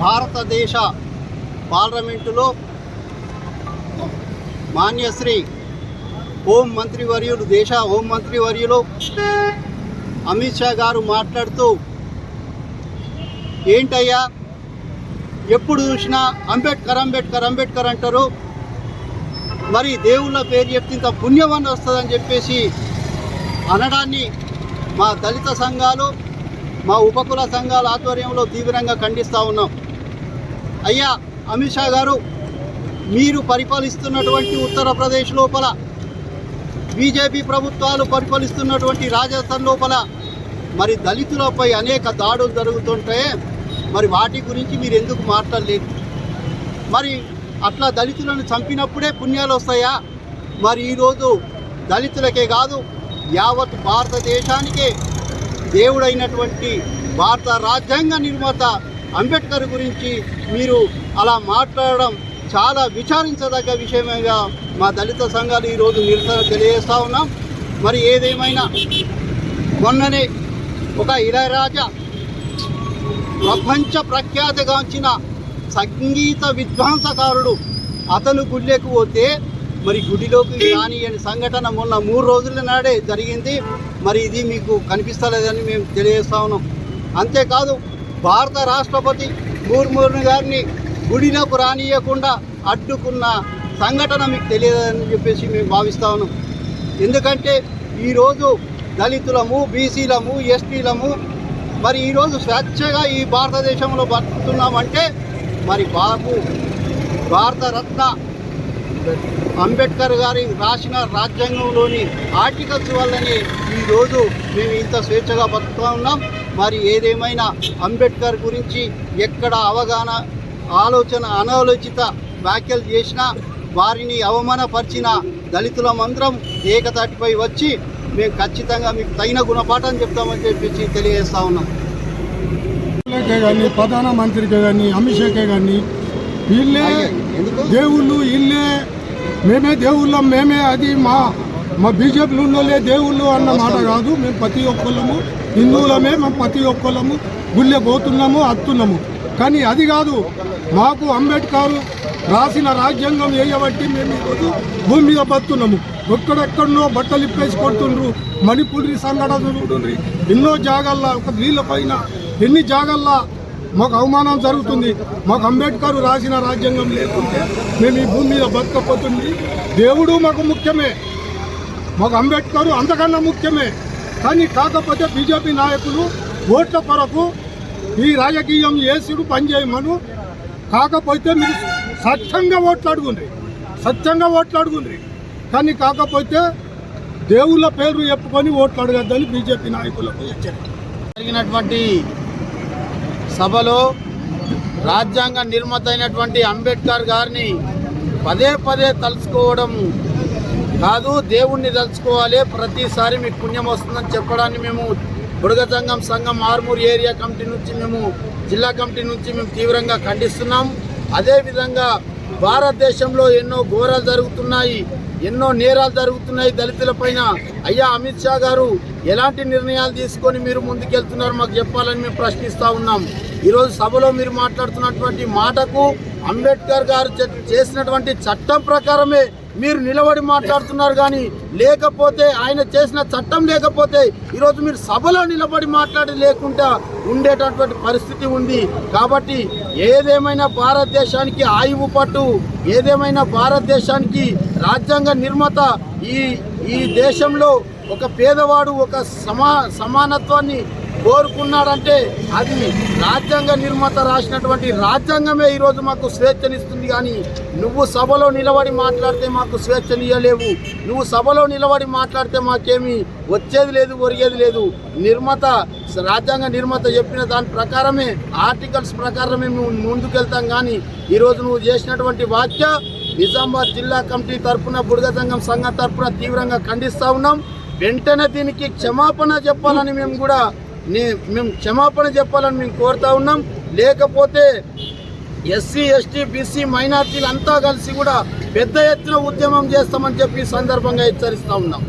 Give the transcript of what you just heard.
భారతదేశ పార్లమెంటులో మాన్యశ్రీ దేశ హోంమంత్రివర్యులు అమిత్ షా గారు మాట్లాడుతూ, ఏంటయ్యా ఎప్పుడు చూసినా అంబేద్కర్ అంబేద్కర్ అంబేద్కర్ అంటారు, మరి దేవుళ్ళ పేరు చెప్తే ఇంత పుణ్యమని వస్తుందని చెప్పేసి అనడాన్ని మా దళిత సంఘాలు, మా ఉపకుల సంఘాల ఆధ్వర్యంలో తీవ్రంగా ఖండిస్తూ ఉన్నాం. అయ్యా అమిత్ షా గారు, మీరు పరిపాలిస్తున్నటువంటి ఉత్తరప్రదేశ్ లోపల, బీజేపీ ప్రభుత్వాలు పరిపాలిస్తున్నటువంటి రాజస్థాన్ లోపల మరి దళితులపై అనేక దాడులు జరుగుతుంటే మరి వాటి గురించి మీరు ఎందుకు మాట్లాడలేదు? మరి అట్లా దళితులను చంపినప్పుడే పుణ్యాలు వస్తాయా? మరి ఈరోజు దళితులకే కాదు, యావత్ భారతదేశానికే దేవుడైనటువంటి భారత రాజ్యాంగ నిర్మాత అంబేద్కర్ గురించి మీరు అలా మాట్లాడడం చాలా విచారించదగ్గ విషయమేగా మా దళిత సంఘాలు ఈరోజు నిరసన తెలియజేస్తూ ఉన్నాం. మరి ఏదేమైనా మొన్ననే ఒక ఇళయరాజా ప్రపంచ ప్రఖ్యాతిగాంచిన సంగీత విద్వాంసకారుడు అతను గుడిలోకి పోతే మరి గుడిలోకి రానియని సంఘటన మొన్న 3 రోజుల నాడే జరిగింది. మరి ఇది మీకు కనిపిస్తలేదని మేము తెలియజేస్తా ఉన్నాం. అంతేకాదు, భారత రాష్ట్రపతి ముర్ము గారిని గుడిలోకి రానియకుండా అడ్డుకున్న సంఘటన మీకు తెలియదని చెప్పేసి మేము భావిస్తా ఉన్నాం. ఎందుకంటే ఈరోజు దళితులము, బీసీలము, ఎస్టీలము మరి ఈరోజు స్వేచ్ఛగా ఈ భారతదేశంలో బతుకుతున్నామంటే మరి భారతరత్న అంబేద్కర్ గారి రాసిన రాజ్యాంగంలోని ఆర్టికల్స్ వల్లనే ఈరోజు మేము ఇంత స్వేచ్ఛగా బతుకుతూ ఉన్నాం. మరి ఏదేమైనా అంబేద్కర్ గురించి ఎక్కడ అనాలోచిత వ్యాఖ్యలు చేసినా, వారిని అవమానపరిచిన దళితులమందరం ఏకతాటిపై వచ్చి మేము ఖచ్చితంగా మీకు తగిన గుణపాఠం చెప్తామని చెప్పి తెలియజేస్తా ఉన్నాం. కానీ ప్రధానమంత్రికి కానీ అమిత్ షాకే కానీ వీళ్ళే దేవుళ్ళు, వీళ్ళే మేమే దేవుళ్ళం, మేమే అది మా బీజేపీలో ఉన్నోళ్ళే దేవుళ్ళు అన్న మాట కాదు. మేము ప్రతి ఒక్కళ్ళము హిందువులమే, మేము ప్రతి ఒక్కళ్ళము గుళ్ళే పోతున్నాము, అత్తున్నాము. కానీ అది కాదు, మాకు అంబేద్కర్ రాసిన రాజ్యాంగం వేయబట్టి మేము ఈరోజు భూమి మీద బతున్నాము. ఎక్కడెక్కడనో బట్టలు ఇప్పేసి కొడుతుండ్రు, మణిపూరి సంఘటన చూడండి, ఎన్నో జాగాల్లో ఒక నీళ్ళ పైన ఎన్ని జాగాల్లో మాకు అవమానం జరుగుతుంది. మాకు అంబేద్కర్ రాసిన రాజ్యాంగం లేకుంటే మేము ఈ భూమి మీద బతకపోతుంది. దేవుడు మాకు ముఖ్యమే, మాకు అంబేద్కర్ అంతకన్నా ముఖ్యమే. కానీ కాకపోతే బీజేపీ నాయకులు ఓట్ల కొరకు ఈ రాజకీయం ఏసుడు పనిచేయమను, కాకపోతే మీరు స్వచ్ఛంగా ఓట్లాడుకుండ్రి, కానీ కాకపోతే దేవుళ్ళ పేరు చెప్పుకొని ఓట్లు అడగద్దని బీజేపీ నాయకులకు జరిగినటువంటి సభలో రాజ్యాంగ నిర్మాత అయినటువంటి అంబేద్కర్ గారిని పదే పదే తలుచుకోవడం కాదు, దేవుణ్ణి తలుచుకోవాలి, ప్రతిసారి మీకు పుణ్యం వస్తుందని చెప్పడాన్ని మేము బుడగ సంఘం ఆర్మూర్ ఏరియా కమిటీ నుంచి, మేము జిల్లా కమిటీ నుంచి మేము తీవ్రంగా ఖండిస్తున్నాం. అదేవిధంగా భారతదేశంలో ఎన్నో ఘోరాలు జరుగుతున్నాయి, ఎన్నో నేరాలు జరుగుతున్నాయి దళితులపైన. అయ్యా అమిత్ షా గారు, ఎలాంటి నిర్ణయాలు తీసుకొని మీరు ముందుకెళ్తున్నారు మాకు చెప్పాలని మేము ప్రశ్నిస్తూ ఉన్నాం. ఈరోజు సభలో మీరు మాట్లాడుతున్నటువంటి మాటకు అంబేద్కర్ గారు చేసినటువంటి చట్టం ప్రకారమే మీరు నిలబడి మాట్లాడుతున్నారు. కానీ లేకపోతే ఆయన చేసిన చట్టం లేకపోతే ఈరోజు మీరు సభలో నిలబడి మాట్లాడి లేకుండా ఉండేటటువంటి పరిస్థితి ఉంది. కాబట్టి ఏదేమైనా భారతదేశానికి ఆయువు పట్టు, ఏదేమైనా భారతదేశానికి రాజ్యాంగ నిర్మాత ఈ దేశంలో ఒక పేదవాడు ఒక సమానత్వాన్ని కోరుకున్నాడంటే అది రాజ్యాంగ నిర్మాత రాసినటువంటి రాజ్యాంగమే ఈరోజు మాకు స్వేచ్ఛనిస్తుంది. కానీ నువ్వు సభలో నిలబడి మాట్లాడితే మాకు స్వేచ్ఛనియలేవు, నువ్వు సభలో నిలబడి మాట్లాడితే మాకేమీ వచ్చేది లేదు, ఒరిగేది లేదు. రాజ్యాంగ నిర్మాత చెప్పిన దాని ప్రకారమే, ఆర్టికల్స్ ప్రకారమే మేము ముందుకెళ్తాం. కానీ ఈరోజు నువ్వు చేసినటువంటి వ్యాఖ్య నిజామాబాద్ జిల్లా కమిటీ తరఫున, బుడగ సంఘం తరఫున తీవ్రంగా ఖండిస్తూ ఉన్నాం. వెంటనే దీనికి క్షమాపణ చెప్పాలని మేము క్షమాపణ చెప్పాలని మేము కోరుతా ఉన్నాం. లేకపోతే ఎస్సీ, ఎస్టీ, బీసీ మైనార్టీలు అంతా కలిసి కూడా పెద్ద ఎత్తున ఉద్యమం చేస్తామని చెప్పి సందర్భంగా హెచ్చరిస్తూ ఉన్నాం.